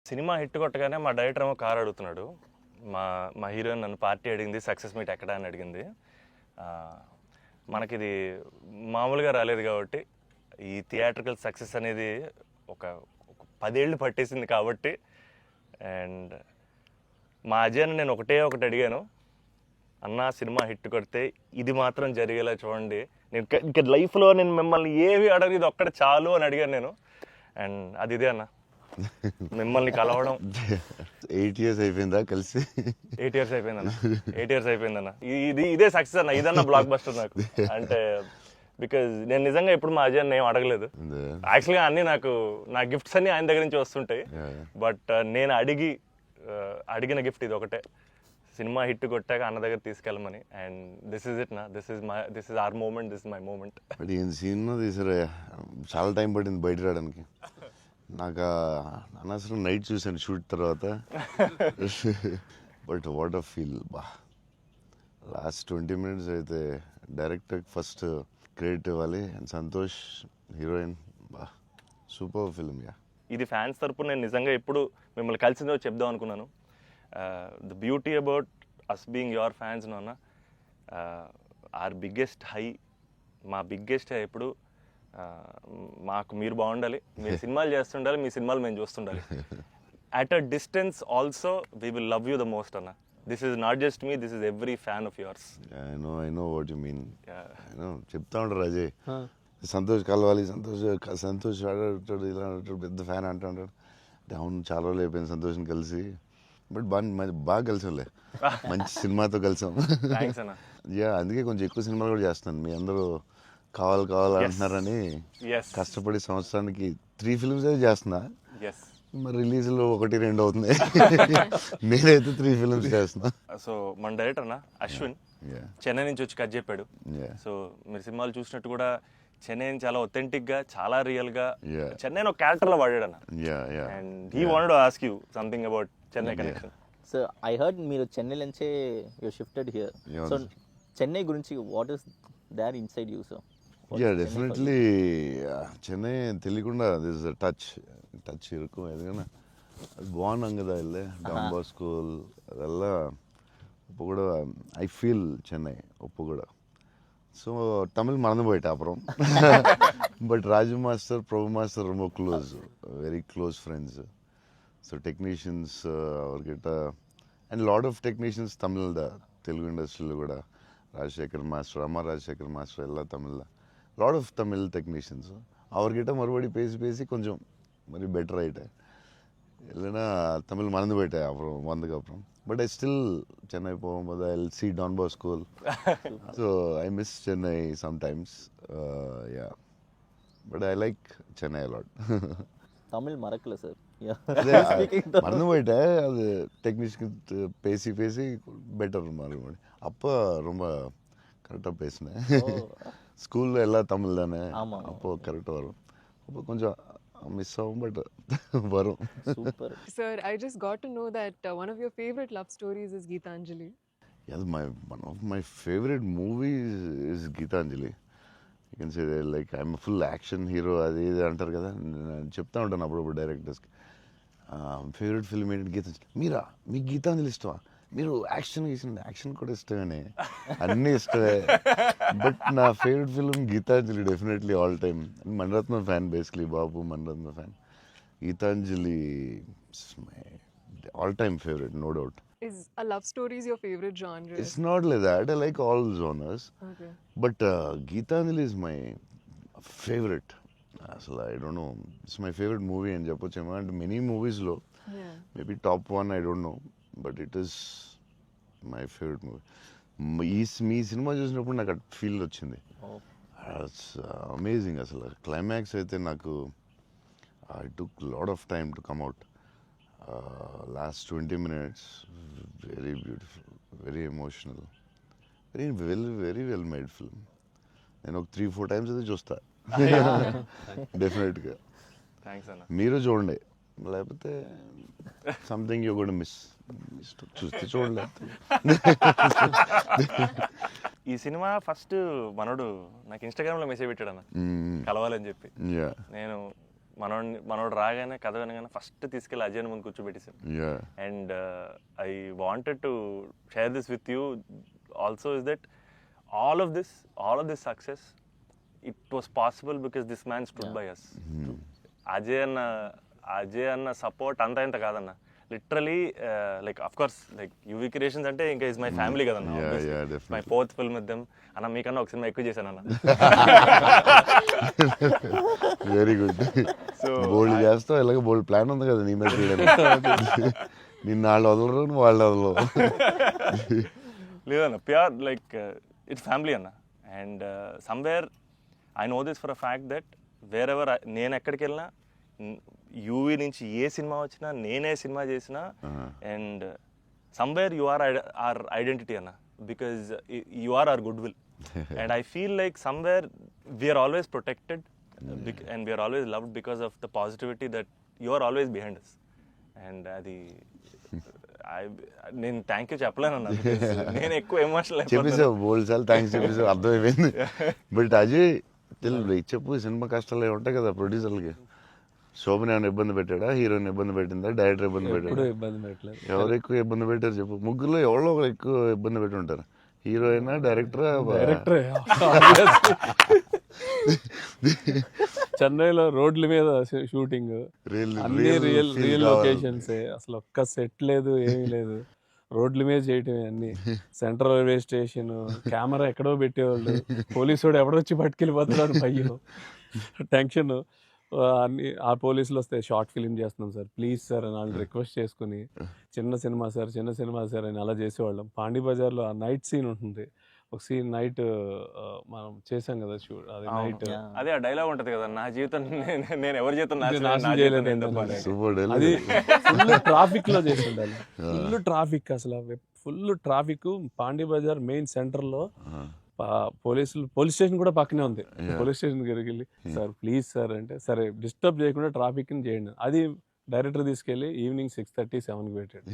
Cinema hit కొట్టగానే మా director ఏమో కార్ అడుగుతున్నాడు. మా మా హీరోయిన్ నన్ను పార్టీ అడిగింది, సక్సెస్ మీట్ ఎక్కడ అని అడిగింది. మనకిది మామూలుగా రాలేదు కాబట్టి ఈ థియేట్రికల్ సక్సెస్ అనేది ఒక 10 ఏళ్ళు పట్టేసింది కాబట్టి. అండ్ మా అజయ్ని నేను ఒకటి అడిగాను, అన్న సినిమా హిట్ కొడితే ఇది మాత్రం జరిగేలా చూడండి, నేను ఇంకా లైఫ్లో నేను మిమ్మల్ని ఏవి అడగదు, ఇది ఒక్కటి చాలు అని అడిగాను నేను. అండ్ అది ఇదే అన్న, మిమ్మల్ని కలవడం. 8 years అయిపోయిందా కలిసి? 8 years అయిపోయిందన్న. 8 years అయిపోయిందన్న. ఇదే సక్సెస్ అన్న, ఇదన్న బ్లాక్ బస్టర్ నాకు. అంటే బికాజ్ నేను నిజంగా ఇప్పుడు మా అజయ్ ఏం అడగలేదు. యాక్చువల్గా అన్ని నా గిఫ్ట్స్ అన్ని ఆయన దగ్గర నుంచి వస్తుంటాయి. బట్ నేను అడిగిన గిఫ్ట్ ఇది ఒకటే, సినిమా హిట్ కొట్టాక అన్న దగ్గర తీసుకెళ్ళమని. అండ్ దిస్ ఇస్ ఇట్ నా, this is our moment, this is my moment. But ఈ సినిమా తీసారా, చాలా టైం పట్టింది బయట రావడానికి. నాకు అనవసరం నైట్ చూసాను షూట్ తర్వాత. బట్ వాట్ అ ఫీల్ బా. లాస్ట్ 20 minutes అయితే డైరెక్టర్ ఫస్ట్ క్రెడిట్ ఇవ్వాలి. అండ్ సంతోష్ హీరోయిన్, బా సూపర్ ఫిల్మ్. యా, ఇది ఫ్యాన్స్ తరపున నేను నిజంగా ఎప్పుడు మిమ్మల్ని కలిసిందో చెప్దాం అనుకున్నాను. The beauty about us being your fans నాన్న, ఆర్ బిగ్గెస్ట్ హై, మా బిగ్గెస్ట్ హై ఎప్పుడు మాకు మీరు బాగుండాలి, మీరు సినిమాలు చేస్తుండాలి, మీ సినిమాలు మేము చూస్తుండాలి. At a distance also we will love you the most అన్న. This is not just me, this is every fan of yours. I know what you mean. చెప్తా ఉంటారు అజయ్, సంతోష్ కలవాలి, సంతోష్ ఆడాడు, ఇలా అంటాడు, పెద్ద ఫ్యాన్ అంటాడు. అవును, చాలా రోజులు అయిపోయింది సంతోష్ని కలిసి. బట్ బాగా కలిసాంలే, మంచి సినిమాతో కలిసాం. యా, అందుకే కొంచెం ఎక్కువ సినిమాలు కూడా చేస్తున్నాను. మీ అందరూ కావాలి అంటున్నారని కష్టపడి సంవత్సరానికి 3 films చేస్తున్నా. మరి రిలీజ్లో 1-2 అవుతుంది. నేనైతే 3 films చేస్తున్నా. సో మన డైరెక్టర్ అన్న అశ్విన్ చెన్నై నుంచి వచ్చి కథ చెప్పాడు. సో మీరు సినిమాలు చూసినట్టు కూడా చెన్నై చాలా ఒథెంటిక్ గా, చాలా రియల్ గా చెన్నై ఒక క్యారెక్టర్ లో వాడాడు అన్న. And he wanted to ask you something about Chennai connection. So I heard మీరు చెన్నై నుంచే you shifted here. So Chennai గురించి what is there inside you? So yeah, definitely Chennai తెలియకుండా దిస్ టచ్ இருக்கும். ఎందుకన్నా అది బాగున్నాం కదా, వెళ్ళే డాన్ బాస్కో ಅದೆಲ್ಲ இப்போ கூட ஐ ஃபீல் சென்னை இப்போ கூட. ஸோ தமிழ் மறந்து போயிட்டேன் அப்புறம். But Raju master, Prabhu master ரொம்ப close, very close friends. So technicians அவர்கிட்ட and lot of technicians Tamil Telugu ఇండస్ట్రీలో కూడా, ராஜசேகர் மாஸ்டர், அம்மா ராஜசேகர் மாஸ்டர் எல்லாம் தமிழில் லாட் ஆஃப் தமிழ் டெக்னீஷியன்ஸ். அவர்கிட்ட மறுபடி பேசி கொஞ்சம் மாதிரி பெட்டர் ஆகிட்டேன். இல்லைன்னா தமிழ் மறந்து போயிட்டேன் அப்புறம் வந்ததுக்கப்புறம். பட் ஐ ஸ்டில் சென்னை போகும்போது I will see Don Bosco. So I miss Chennai sometimes. Yeah, but I like Chennai a lot. Tamil மறக்கல சார், மறந்து போயிட்டேன். அது டெக்னீஷியன் பேசி பெட்டர் மறுபடி. அப்போ ரொம்ப கரெக்டாக பேசினேன். ஸ்கூலில் எல்லாம் தமிழ் தானே, அப்போது கரெக்டாக வரும். அப்போ கொஞ்சம் மிஸ் ஆகும், பட் வரும். Super. Sir, I just got to know that one of your favorite love stories is Geetanjali. Yeah, one of my favorite movies is Geetanjali. You can say that, like, I'm a full action hero. అది అంటారు కదా, నేను చెప్తా ఉంటాను అప్పుడప్పుడు డైరెక్టర్స్కి. Favourite film ఏంటి? గీతాంజలి. మీరా, మీకు గీతాంజలి ఇష్టమా? మీరు యాక్షన్ కూడా ఇష్టమేనే, అన్నీ ఇష్టమే. బట్ నా favourite film Geetanjali, definitely all time. Mani Ratnam fan, basically బాబు Mani Ratnam fan. Geetanjali my all time favourite, no doubt. Is a love story is your favorite genre? It's not like that. I like all genres. Okay. But Geetanjali is my favorite. అసలు I don't know, it's my favourite movie అని చెప్పొచ్చేమో. అంటే many మూవీస్లో maybe top 1, I don't know, but it is my favourite movie. Me cinema చూసినప్పుడు నాకు feel వచ్చింది. It's amazing. అసలు climax అయితే నాకు I took lot of time to come out. Last 20 minutes very beautiful, very emotional, very well made film. నేను ఒక 3-4 times అయితే చూస్తా డెఫినెట్గా. థ్యాంక్స్ అన్న. మీరు చూడండి, లేకపోతే సంథింగ్ యూ గోనా మిస్. చూస్తే చూడలేదు. ఈ సినిమా ఫస్ట్ మనోడు నాకు ఇన్స్టాగ్రామ్లో మెసేజ్ పెట్టాడు అన్న, కలవాలని చెప్పి. నేను మనోడు రాగానే కథ వినగానే ఫస్ట్ తీసుకెళ్ళి అజయ్ ముందు కూర్చోబెట్టేసాను. Yeah. And I wanted to share this with you also, is that all of this success, it was possible because this man stood by us. Ajay అన్న సపోర్ట్ అంతా ఇంత కాదన్న, literally like of course like UV creations అంటే ఇంకా is my family కదన్న. My fourth film with them అన్న. మీకన్నా ఒక సినిమా ఎక్కువ చేశాను అన్న. Very good. సో బోల్డ్ చేస్తావు, ఇలాగ బోల్డ్ ప్లాన్ ఉంది కదా నీ మీద చేయడానికి. నిన్న వాళ్ళు వదలరు, నువ్వు వాళ్ళు వదలవు. లేదన్న, ప్యూర్ లైక్ ఇట్స్ ఫ్యామిలీ అన్న. And somewhere I know this for a fact that wear ever నేను ఎక్కడికి వెళ్ళినా, యూవీ నుంచి ఏ సినిమా వచ్చినా, నేనే సినిమా చేసినా, and somewhere you are our identity అన్న, because you are our goodwill. And I feel like somewhere we are always protected and we are always loved because of the positivity that you are always behind us. And అది నేను thank you చెప్పలేను అన్న, నేను ఎక్కువ emotional చెప్పేసావు, బోల్డ్ సార్లు thanks చెప్పేసావు, అర్థమైపోయింది. But Ajay చెప్పు, cinema కష్టాలు ఉంటాయి కదా ప్రొడ్యూసర్లకి. శోభన్ ఏమైనా ఇబ్బంది పెట్టాడా, హీరోయిన్ ఇబ్బంది పెట్టిందా, డైరెక్టర్ ఇబ్బంది పెట్టాడా? ఎవరు ఎక్కువ ఇబ్బంది పెట్టారు చెప్పు? ముగ్గురులో ఎవరో ఒకరు ఎక్కువ ఇబ్బంది పెట్టి ఉంటారు. హీరోయినా, డైరెక్టరా? చెన్నైలో రోడ్ల మీద షూటింగ్, అన్ని రియల్ లొకేషన్స్, అసలు ఒక్క సెట్ లేదు, ఏమీ లేదు, రోడ్ల మీద చేయటమే అన్ని. సెంట్రల్ రైల్వే స్టేషన్, కెమెరా ఎక్కడో పెట్టేవాళ్ళు, పోలీసు వాడు ఎవడొచ్చి పట్టుకెళ్ళిపోతున్నాడు, భయం, టెన్షన్. అన్ని ఆ పోలీసులు వస్తే షార్ట్ ఫిలిం చేస్తున్నాం సార్, ప్లీజ్ సార్ అని వాళ్ళు రిక్వెస్ట్ చేసుకుని, చిన్న సినిమా సార్ అని అలా చేసేవాళ్ళం. పాండి బజార్లో ఆ నైట్ సీన్ ఉంటుంది, ఒక సీన్ నైట్ మనం చేసాం కదా షూట్, అది నైట్, అదే ఆ డైలాగ్ ఉంటది కదా, నా జీవితం నేను ఎవరి జీవితం నాశనం చేయలేదు. అది ఫుల్ ట్రాఫిక్ లో చేసి ఉండాలి, ఫుల్ ట్రాఫిక్, అసలు full traffic. Pondy Bazaar main centre లో పోలీస్ స్టేషన్ కూడా పక్కనే ఉంది. పోలీస్ స్టేషన్ దగ్గరికి వెళ్ళి సార్ ప్లీజ్ సార్ అంటే, సరే డిస్టర్బ్ చేయకుండా ట్రాఫిక్ ని చేయండి. అది డైరెక్టర్ తీసుకెళ్లి ఈవినింగ్ 6:30, 7కి పెట్టాడు.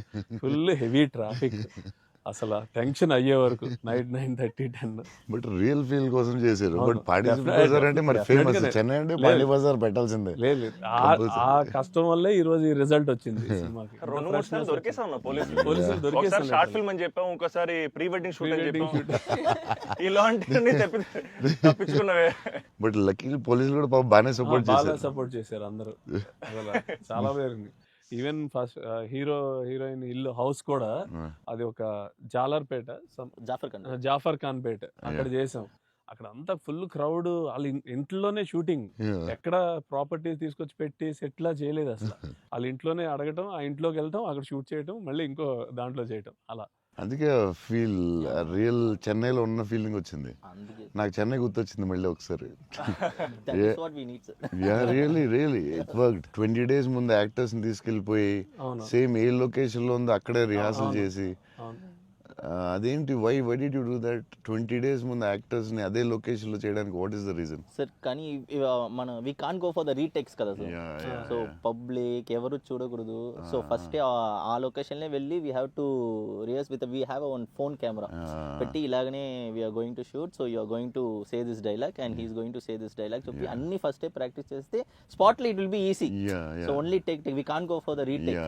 ఫుల్ హెవీ ట్రాఫిక్, అసలు టెన్షన్ అయ్యే వరకు నైట్ 9:30, 10. బట్ రియల్ ఫీల్ కోసం చేశారు. బట్ పాండి బజార్ అంటే మరి ఫేమస్, చెన్నై అంటే పాండి బజార్ పెట్టాల్సిందే. లేదు, ఆ కష్టం వల్లే ఈ రోజు ఈ రిజల్ట్ వచ్చింది సినిమాకి. 2-3 సార్లు దొరికేసాం పోలీసులు దొరికేసాం. షార్ట్ ఫిల్మ్ అని చెప్పాం, ఇంకోసారి ప్రీ వెడ్డింగ్ షూట్ అని చెప్పాం. ఇలాంటివన్నీ తప్పించుకున్నవే. బట్ లక్కీ పోలీసులు కూడా పాపం బాగానే సపోర్ట్ చేశారు అందరూ, చాలా పేరు. ఈవెన్ ఫస్ట్ హీరోయిన్ ఇల్లు హౌస్ కూడా అది ఒక జాలర్పేట, జాఫర్ ఖాన్ పేట, అక్కడ చేసాం. అక్కడ అంతా ఫుల్ క్రౌడ్, వాళ్ళ ఇంట్లోనే షూటింగ్, ఎక్కడ ప్రాపర్టీ తీసుకొచ్చి పెట్టి సెట్ లా చేయలేదు అసలు. వాళ్ళ ఇంట్లోనే అడగటం, ఆ ఇంట్లోకి వెళ్ళటం, అక్కడ షూట్ చేయటం, మళ్ళీ ఇంకో దాంట్లో చేయటం, అలా. అందుకే ఫీల్ రియల్ చెన్నైలో ఉన్న ఫీలింగ్ వచ్చింది నాకు. చెన్నై గుర్తొచ్చింది మళ్ళీ ఒకసారి. Really it worked. 20 days ముందు యాక్టర్స్ ని తీసుకెళ్లిపోయి సేమ్ ఏ లొకేషన్ లో ఉందో అక్కడే రిహార్సల్ చేసి, అదేంటి why did you do that? 20 days ముందు యాక్టర్స్ ని అదే లొకేషన్ లో చేయడానికి what is the reason? Sir కానీ మన we can't go for the retakes కదా సార్. సో పబ్లిక్ ఎవరు చూడకూడదు. సో ఫస్ట్ ఆ లొకేషన్ లే వెళ్ళి we have to rehearse with we have one phone camera పెట్టి ఇలాగనే we are going to shoot, so you are going to say this dialogue and he is going to say this dialogue చెప్పి అన్ని first practice చేస్తే spot లో it will be easy. So only take we can't go for the retake.